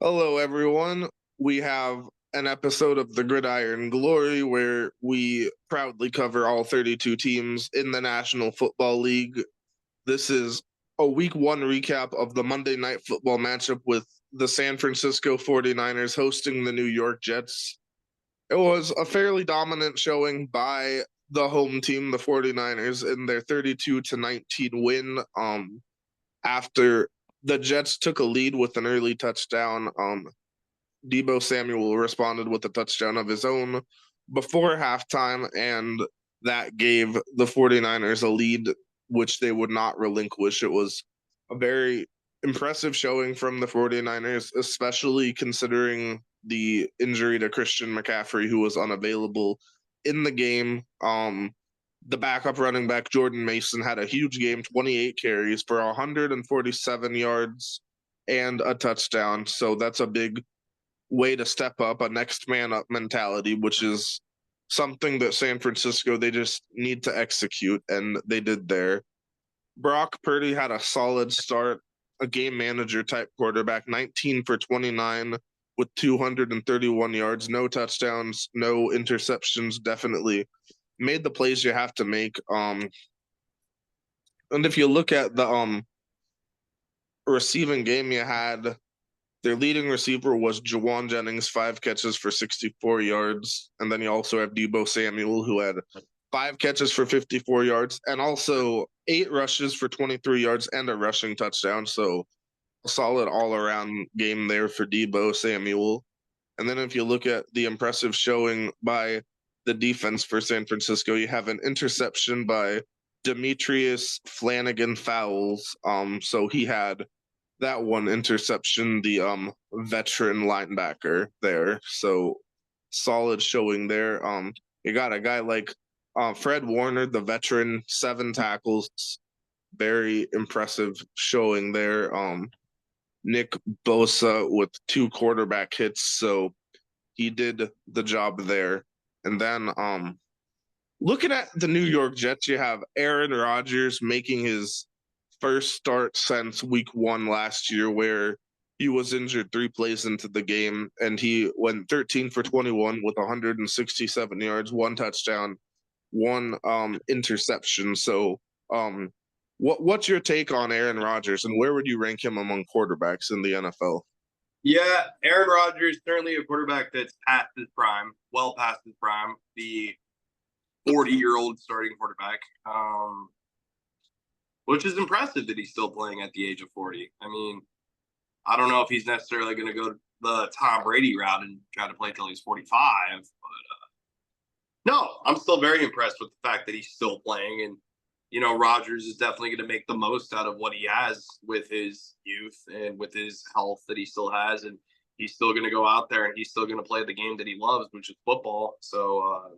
Hello, everyone. We have an episode of the Gridiron Glory where we proudly cover all 32 teams in the National Football League. This is a week one recap of the Monday Night Football matchup with the San Francisco 49ers hosting the New York Jets. It was a fairly dominant showing by the home team, the 49ers, in their 32-19 win. After the Jets took a lead with an early touchdown, Deebo Samuel responded with a touchdown of his own before halftime, and that gave the 49ers a lead, which they would not relinquish. It was a very impressive showing from the 49ers, especially considering the injury to Christian McCaffrey, who was unavailable in the game. The backup running back, Jordan Mason, had a huge game, 28 carries for 147 yards and a touchdown. So that's a big way to step up, a next man up mentality, which is something that San Francisco, they just need to execute, and they did there. Brock Purdy had a solid start, a game manager type quarterback, 19 for 29 with 231 yards, no touchdowns, no interceptions, definitely made the plays you have to make. And if you look at the receiving game you had, their leading receiver was Jawan Jennings, 5 catches for 64 yards. And then you also have Deebo Samuel, who had 5 catches for 54 yards and also 8 rushes for 23 yards and a rushing touchdown. So a solid all around game there for Deebo Samuel. And then if you look at the impressive showing by the defense for San Francisco, you have an interception by Demetrius Flanagan Fowles. So he had that one interception, the veteran linebacker there. So solid showing there. You got a guy like Fred Warner, the veteran, 7 tackles, very impressive showing there. Nick Bosa with 2 quarterback hits, so he did the job there. And then looking at the New York Jets, you have Aaron Rodgers making his first start since week one last year, where he was injured 3 plays into the game, and he went 13 for 21 with 167 yards, 1 touchdown, 1 interception. So, what's your take on Aaron Rodgers, and where would you rank him among quarterbacks in the NFL? Yeah, Aaron Rodgers, certainly a quarterback that's past his prime, well past his prime, the 40-year-old starting quarterback, which is impressive that he's still playing at the age of 40. I mean, I don't know if he's necessarily going to go the Tom Brady route and try to play till he's 45, but no, I'm still very impressed with the fact that he's still playing. And, Rodgers is definitely going to make the most out of what he has with his youth and with his health that he still has. And he's still going to go out there and he's still going to play the game that he loves, which is football. So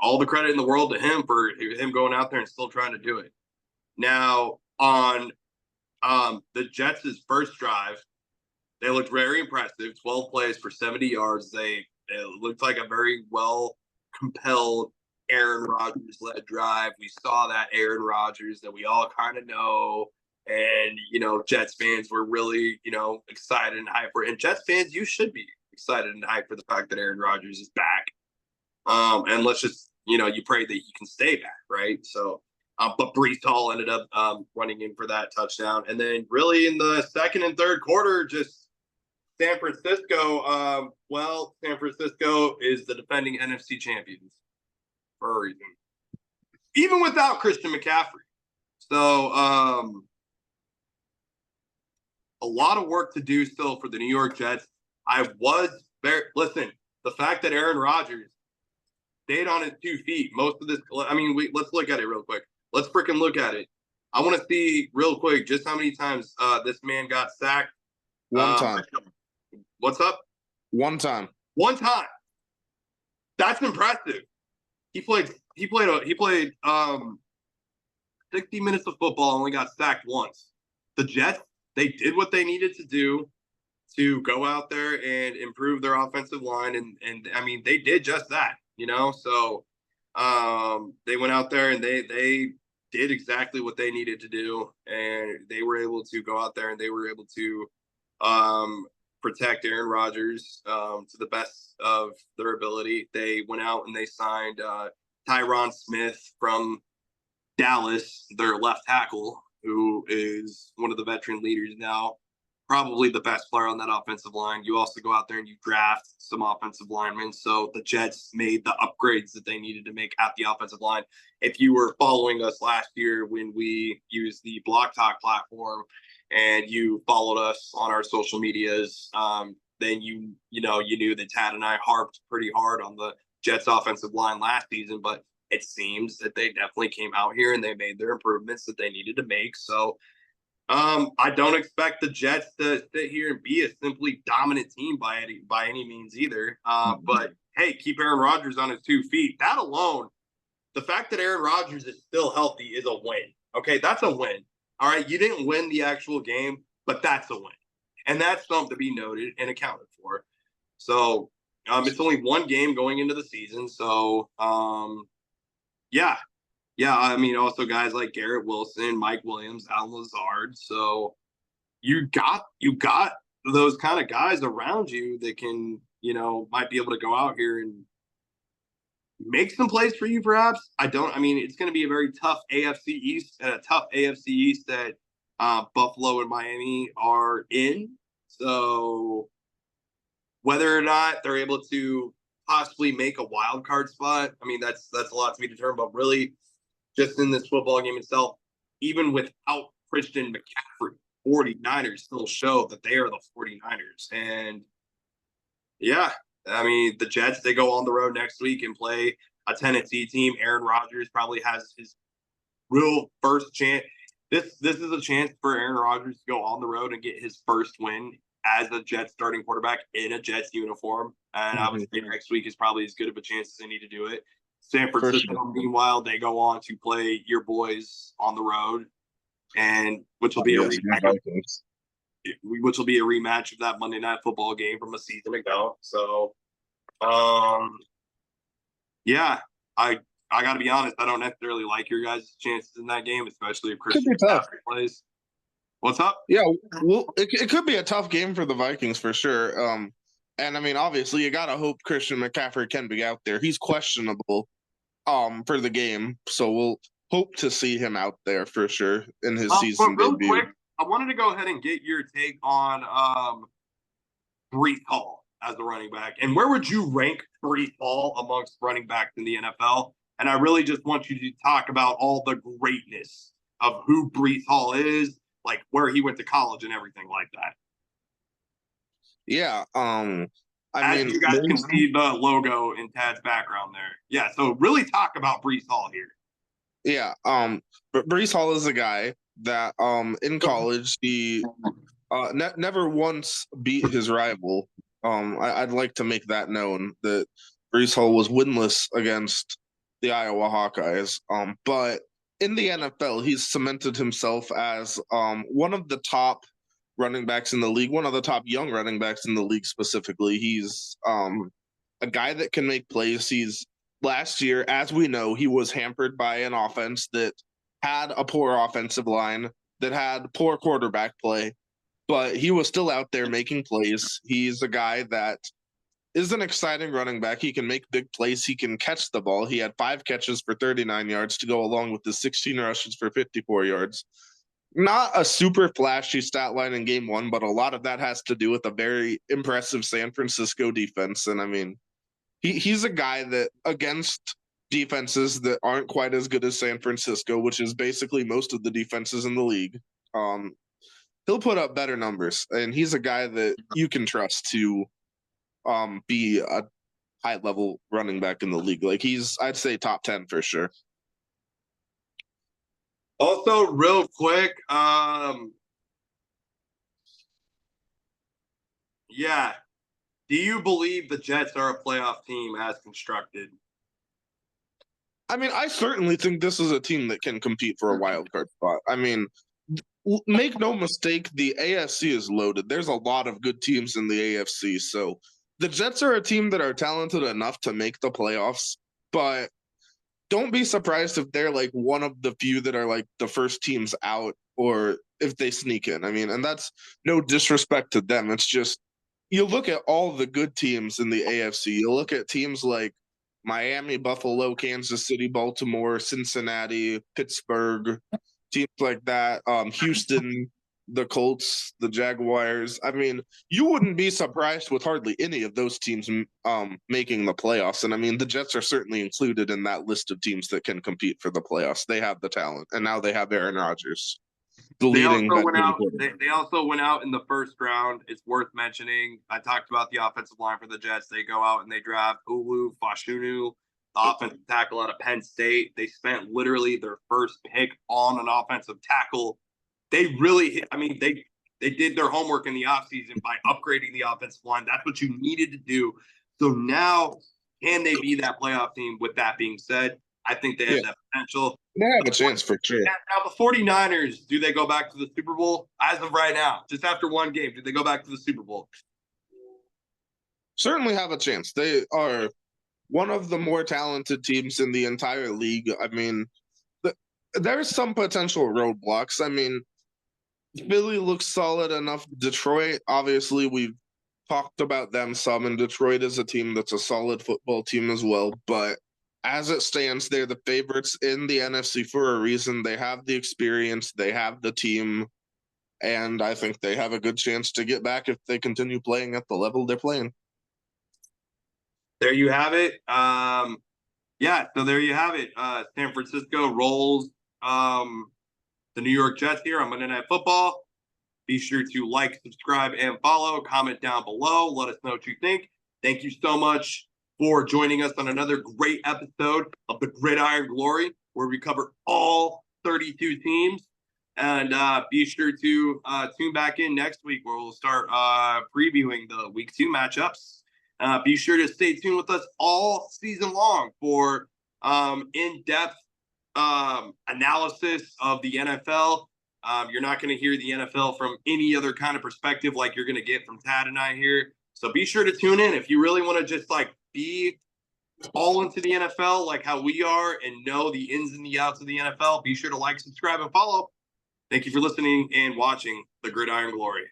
all the credit in the world to him for him going out there and still trying to do it. Now, on the Jets' first drive, they looked very impressive. 12 plays for 70 yards. It looked like a very well compelled Aaron Rodgers led drive. We saw that Aaron Rodgers that we all kind of know. And, Jets fans were really, excited and hyped for it. And Jets fans, you should be excited and hyped for the fact that Aaron Rodgers is back. And let's just, you pray that he can stay back, right? So, but Brees Hall ended up running in for that touchdown. And then really in the second and third quarter, just San Francisco, San Francisco is the defending NFC champions for a reason, even without Christian McCaffrey. So a lot of work to do still for the New York Jets. The fact that Aaron Rodgers stayed on his 2 feet most of this. Let's look at it real quick. Let's freaking look at it. I want to see real quick just how many times this man got sacked. One time. What's up? One time. One time. That's impressive. He played 60 minutes of football, only got sacked once. The Jets, they did what they needed to do to go out there and improve their offensive line, and I mean they did just that, So they went out there and they did exactly what they needed to do, and they were able to go out there and they were able to protect Aaron Rodgers to the best of their ability. They went out and they signed Tyron Smith from Dallas, their left tackle, who is one of the veteran leaders now, probably the best player on that offensive line. You also go out there and you draft some offensive linemen. So the Jets made the upgrades that they needed to make at the offensive line. If you were following us last year when we used the Block Talk platform and you followed us on our social medias, then you knew that Tad and I harped pretty hard on the Jets offensive line last season, but it seems that they definitely came out here and they made their improvements that they needed to make. So I don't expect the Jets to sit here and be a simply dominant team by any means either. But hey, keep Aaron Rodgers on his 2 feet. That alone, the fact that Aaron Rodgers is still healthy is a win. Okay, that's a win. All right, you didn't win the actual game, but that's a win, and that's something to be noted and accounted for. So it's only one game going into the season, so yeah. I mean, also guys like Garrett Wilson, Mike Williams, Alan Lazard. So you got those kind of guys around you that can, might be able to go out here and make some plays for you, perhaps. I mean, it's going to be a very tough AFC East and a tough AFC East that Buffalo and Miami are in. So whether or not they're able to possibly make a wild card spot, I mean, that's a lot to be determined. But really, just in this football game itself, even without Christian McCaffrey, 49ers still show that they are the 49ers. And yeah, I mean, the Jets, they go on the road next week and play a Tennessee team. Aaron Rodgers probably has his real first chance. This is a chance for Aaron Rodgers to go on the road and get his first win as a Jets starting quarterback in a Jets uniform. And I would say next week is probably as good of a chance as they need to do it. San Francisco, meanwhile, they go on to play your boys on the road, and which will be a rematch of that Monday Night Football game from a season ago. So, yeah, I got to be honest. I don't necessarily like your guys' chances in that game, especially if Christian McCaffrey plays. What's up? Yeah, well, it could be a tough game for the Vikings for sure. And I mean, obviously, you gotta hope Christian McCaffrey can be out there. He's questionable, for the game, so we'll hope to see him out there for sure in his season debut. Quick, I wanted to go ahead and get your take on Breece Hall as the running back, and where would you rank Breece Hall amongst running backs in the NFL? And I really just want you to talk about all the greatness of who Breece Hall is, like where he went to college and everything like that. Yeah. I mean, you guys can see the logo in Tad's background there. Yeah. So really talk about Breece Hall here. Yeah. But Breece Hall is a guy that in college he never once beat his rival. I'd like to make that known that Breece Hall was winless against the Iowa Hawkeyes. But in the NFL, he's cemented himself as one of the top running backs in the league, one of the top young running backs in the league specifically. He's a guy that can make plays. Last year, as we know, he was hampered by an offense that had a poor offensive line, that had poor quarterback play, but he was still out there making plays. He's a guy that is an exciting running back. He can make big plays. He can catch the ball. He had 5 catches for 39 yards to go along with the 16 rushes for 54 yards. Not a super flashy stat line in game 1, but a lot of that has to do with a very impressive San Francisco defense. And I mean, he's a guy that against defenses that aren't quite as good as San Francisco, which is basically most of the defenses in the league, he'll put up better numbers. And he's a guy that you can trust to be a high-level running back in the league. Like I'd say top 10 for sure. Also, real quick, yeah. Do you believe the Jets are a playoff team as constructed? I mean, I certainly think this is a team that can compete for a wild card spot. I mean, make no mistake, the AFC is loaded. There's a lot of good teams in the AFC. So the Jets are a team that are talented enough to make the playoffs, but don't be surprised if they're like one of the few that are like the first teams out or if they sneak in. I mean, and that's no disrespect to them. It's just you look at all the good teams in the AFC. You look at teams like Miami, Buffalo, Kansas City, Baltimore, Cincinnati, Pittsburgh, teams like that. Houston, the Colts, the Jaguars. I mean, you wouldn't be surprised with hardly any of those teams making the playoffs. And I mean, the Jets are certainly included in that list of teams that can compete for the playoffs. They have the talent, and now they have Aaron Rodgers, the They leading also went veteran out. quarterback. They also went out in the first round. It's worth mentioning. I talked about the offensive line for the Jets. They go out and they draft Ulu Fashunu, the offensive tackle out of Penn State. They spent literally their first pick on an offensive tackle. They really, I mean, they did their homework in the offseason by upgrading the offensive line. That's what you needed to do. So now, can they be that playoff team? With that being said, I think they have that potential. They have a chance for sure. Now, the 49ers, do they go back to the Super Bowl? As of right now, just after one game, do they go back to the Super Bowl? Certainly have a chance. They are one of the more talented teams in the entire league. I mean, there's some potential roadblocks. I mean, Philly looks solid enough. Detroit, obviously, we've talked about them some, and Detroit is a team that's a solid football team as well. But as it stands, they're the favorites in the NFC for a reason. They have the experience, they have the team, and I think they have a good chance to get back if they continue playing at the level they're playing. There you have it. Yeah, so there you have it. San Francisco rolls the New York Jets here on Monday Night Football. Be sure to like, subscribe, and follow. Comment down below. Let us know what you think. Thank you so much for joining us on another great episode of the Gridiron Glory, where we cover all 32 teams. And be sure to tune back in next week, where we'll start previewing the Week 2 matchups. Be sure to stay tuned with us all season long for in-depth analysis of the NFL. You're not going to hear the NFL from any other kind of perspective like you're going to get from Tad and I here. So be sure to tune in if you really want to just like be all into the NFL like how we are and know the ins and the outs of the NFL. Be sure to like, subscribe, and follow. Thank you for listening and watching the Gridiron Glory.